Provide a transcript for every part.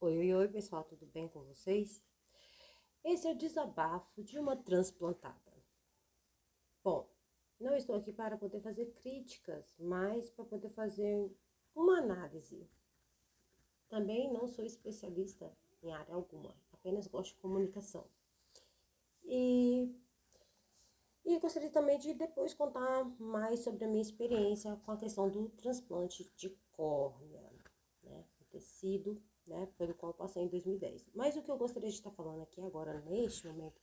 Oi, pessoal, tudo bem com vocês? Esse é o desabafo de uma transplantada. Bom, não estou aqui para poder fazer críticas, mas para poder fazer uma análise. Também não sou especialista em área alguma, apenas gosto de comunicação. E gostaria também de depois contar mais sobre a minha experiência com a questão do transplante de córnea, né, o tecido, né, pelo qual eu passei em 2010. Mas o que eu gostaria de estar falando aqui agora, neste momento,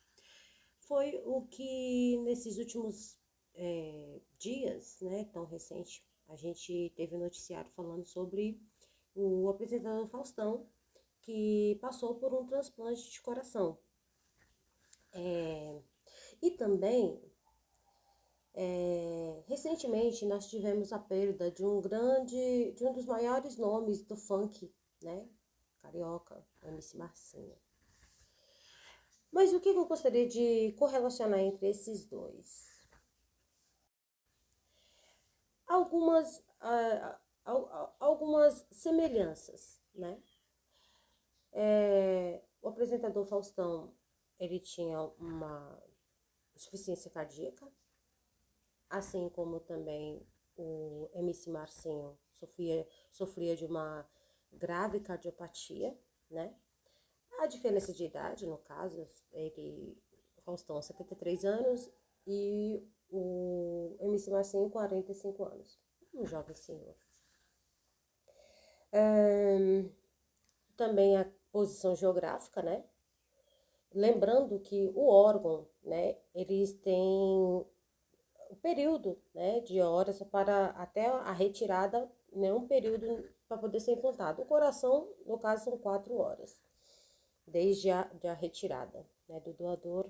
foi o que nesses últimos dias, né, tão recente, a gente teve um noticiário falando sobre o apresentador Faustão, que passou por um transplante de coração. E também recentemente nós tivemos a perda de um dos maiores nomes do funk, né? Carioca, MC Marcinho. Mas o que eu gostaria de correlacionar entre esses dois? Algumas semelhanças, né? O apresentador Faustão, ele tinha uma insuficiência cardíaca, assim como também o MC Marcinho sofria de uma grave cardiopatia, né? A diferença de idade, no caso, o Faustão, 73 anos e o MC Marcinho, 45 anos. Um jovem senhor. Também a posição geográfica, né? Lembrando que o órgão, né, eles têm o período, né, de horas para até a retirada, né, um período para poder ser implantado. O coração, no caso, são 4 horas, desde a retirada, né, do doador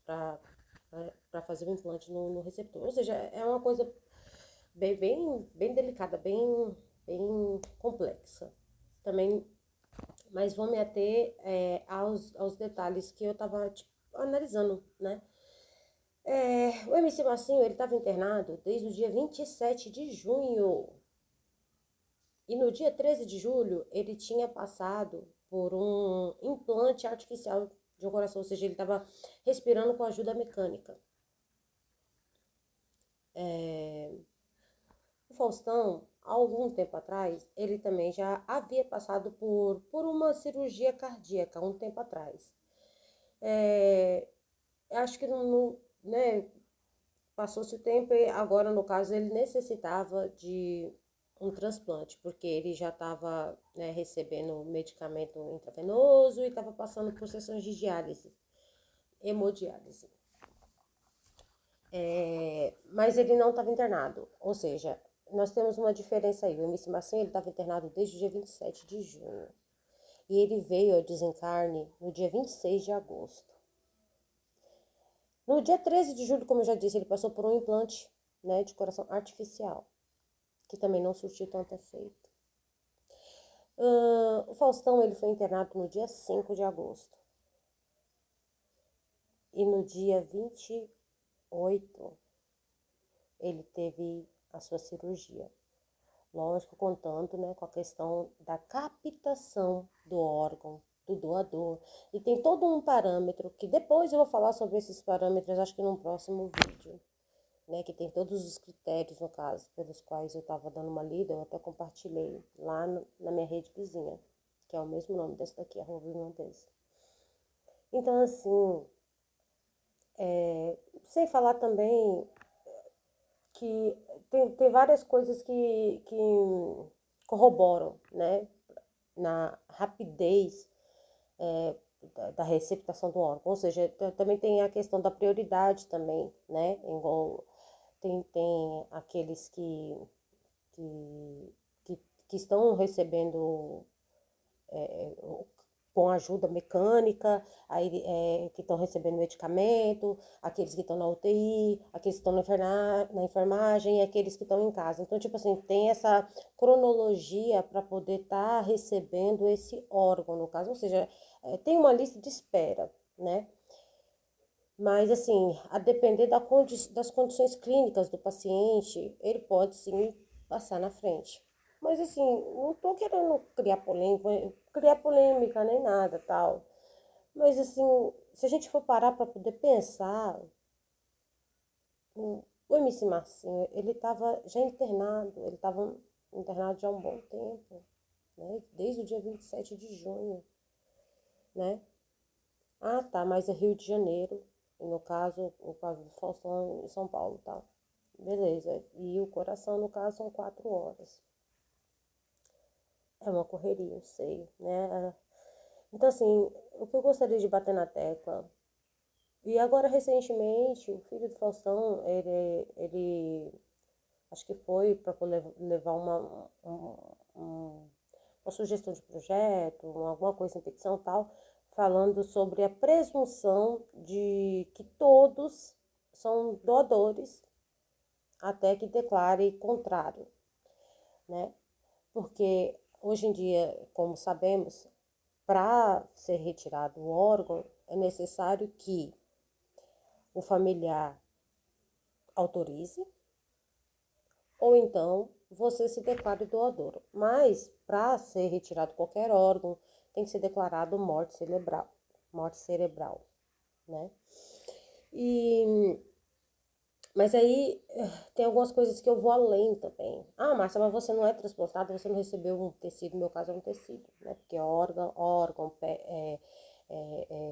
para fazer o implante no receptor. Ou seja, é uma coisa bem delicada, bem complexa. Também, mas vou me ater aos detalhes que eu estava analisando, né? O MC Marcinho, ele estava internado desde o dia 27 de junho. E no dia 13 de julho, ele tinha passado por um implante artificial de um coração, ou seja, ele estava respirando com ajuda mecânica. O Faustão, há algum tempo atrás, ele também já havia passado por uma cirurgia cardíaca, um tempo atrás. Acho que né, passou-se o tempo e agora, no caso, ele necessitava de um transplante, porque ele já estava, né, recebendo medicamento intravenoso e estava passando por sessões de diálise, hemodiálise. Mas ele não estava internado, ou seja, nós temos uma diferença aí. O MC Marcinho, ele estava internado desde o dia 27 de junho. E ele veio ao desencarne no dia 26 de agosto. No dia 13 de julho, como eu já disse, ele passou por um implante, né, de coração artificial, que também não surtiu tanto efeito. O Faustão, ele foi internado no dia 5 de agosto. E no dia 28, ele teve a sua cirurgia. Lógico, contando, né, com a questão da captação do órgão, do doador. E tem todo um parâmetro, que depois eu vou falar sobre esses parâmetros, acho que num próximo vídeo, né, que tem todos os critérios, no caso, pelos quais eu estava dando uma lida, eu até compartilhei lá na minha rede vizinha, que é o mesmo nome dessa daqui, @Montes. Então, assim, sem falar também que tem várias coisas que corroboram, né, na rapidez da receptação do órgão. Ou seja, também tem a questão da prioridade também, né, igual tem aqueles que, que estão recebendo com ajuda mecânica, aí, que estão recebendo medicamento, aqueles que estão na UTI, aqueles que estão na enfermagem e aqueles que estão em casa. Então, tipo assim, tem essa cronologia para poder estar recebendo esse órgão, no caso, ou seja, tem uma lista de espera, né? Mas, assim, a depender das condições clínicas do paciente, ele pode sim passar na frente. Mas assim, não tô querendo criar polêmica nem nada, tal. Mas assim, se a gente for parar para poder pensar, o MC Marcinho, ele tava já internado, ele tava internado já há um bom tempo, né? Desde o dia 27 de junho, né? Ah, tá, mas é Rio de Janeiro, e no caso, o caso do Faustão em São Paulo, tá? Beleza. E o coração, no caso, são 4 horas. É uma correria, eu sei, né? Então, assim, o que eu gostaria de bater na tecla. E agora, recentemente, o filho do Faustão, ele acho que foi para poder levar uma sugestão de projeto, alguma coisa em petição e tal, falando sobre a presunção de que todos são doadores até que declare contrário, né? Porque hoje em dia, como sabemos, para ser retirado o órgão, é necessário que o familiar autorize ou então você se declare doador. Mas para ser retirado qualquer órgão, tem que ser declarado morte cerebral, né? E mas aí tem algumas coisas que eu vou além também. Ah, Márcia, mas você não é transplantado, você não recebeu um tecido, no meu caso é um tecido, né? Porque órgão,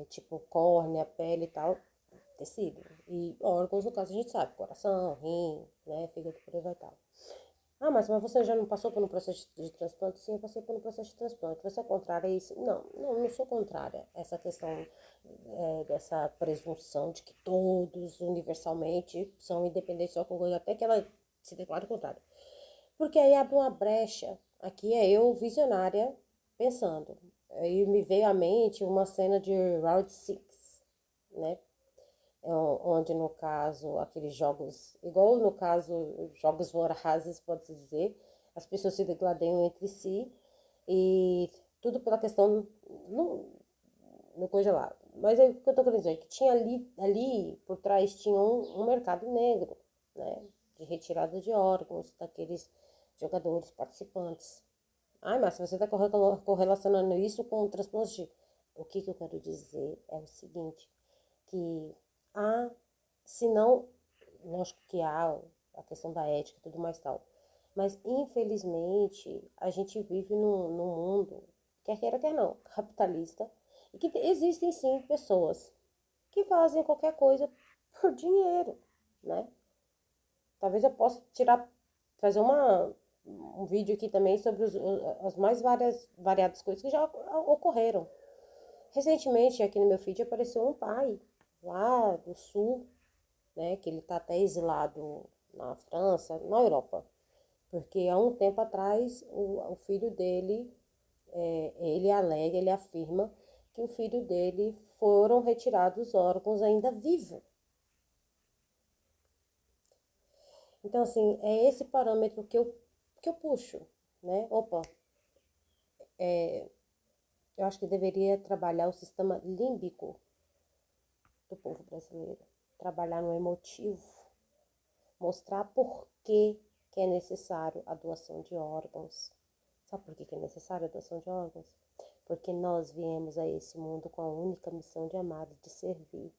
tipo córnea, pele e tal, tecido. E órgãos, no caso, a gente sabe, coração, rim, né, fígado, por aí vai tal. Ah, mas você já não passou por um processo de transplante? Sim, eu passei por um processo de transplante. Você é contrária a isso? Não sou contrária a essa questão dessa presunção de que todos universalmente são independentes de alguma coisa, até que ela se declare contrária. Porque aí abre uma brecha. Aqui é eu, visionária, pensando. Aí me veio à mente uma cena de Round Six, né? Onde no caso aqueles jogos, igual no caso jogos vorazes, pode-se dizer, as pessoas se degladeiam entre si e tudo pela questão no coisa lá. Mas aí o que eu tô querendo dizer é que tinha ali por trás tinha um mercado negro, né, de retirada de órgãos daqueles jogadores participantes. Ai, Márcia, você está correlacionando isso com o transplante? O que eu quero dizer é o seguinte, que há, se não, lógico que há a questão da ética e tudo mais tal, mas infelizmente a gente vive num mundo, quer queira, quer não, capitalista, e que existem sim pessoas que fazem qualquer coisa por dinheiro, né? Talvez eu possa fazer um vídeo aqui também sobre as mais variadas coisas que já ocorreram. Recentemente, aqui no meu feed apareceu um pai lá do sul, né, que ele tá até exilado na França, na Europa, porque há um tempo atrás o filho dele, ele alega, ele afirma que o filho dele foram retirados órgãos ainda vivo. Então, assim, é esse parâmetro que eu puxo, né? Opa, eu acho que deveria trabalhar o sistema límbico do povo brasileiro, trabalhar no emotivo, mostrar por que é necessário a doação de órgãos. Sabe por que é necessário a doação de órgãos? Porque nós viemos a esse mundo com a única missão de amar e de servir.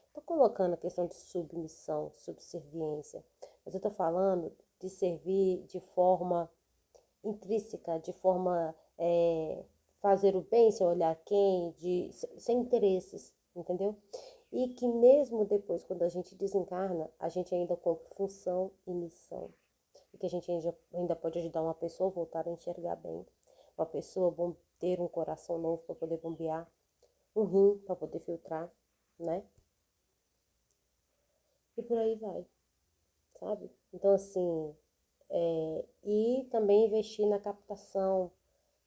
Estou colocando a questão de submissão, subserviência, mas eu estou falando de servir de forma intrínseca, de forma fazer o bem sem olhar quem, sem interesses, entendeu? E que mesmo depois, quando a gente desencarna, a gente ainda cumpre função e missão. E que a gente ainda pode ajudar uma pessoa a voltar a enxergar bem, uma pessoa ter um coração novo para poder bombear, um rim para poder filtrar, né? E por aí vai, sabe? Então, assim, e também investir na captação,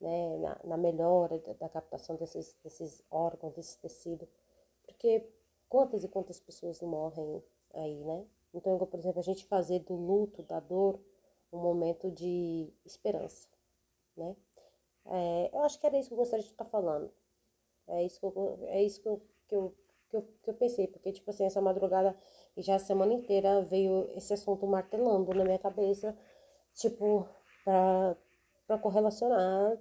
né, na melhora da captação desses órgãos, desse tecido, porque quantas e quantas pessoas não morrem aí, né? Então, por exemplo, a gente fazer do luto, da dor, um momento de esperança, né? Eu acho que era isso que eu gostaria de estar falando. É isso que eu pensei, porque, tipo assim, essa madrugada e já a semana inteira veio esse assunto martelando na minha cabeça, tipo, pra para correlacionar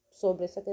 sobre essa questão.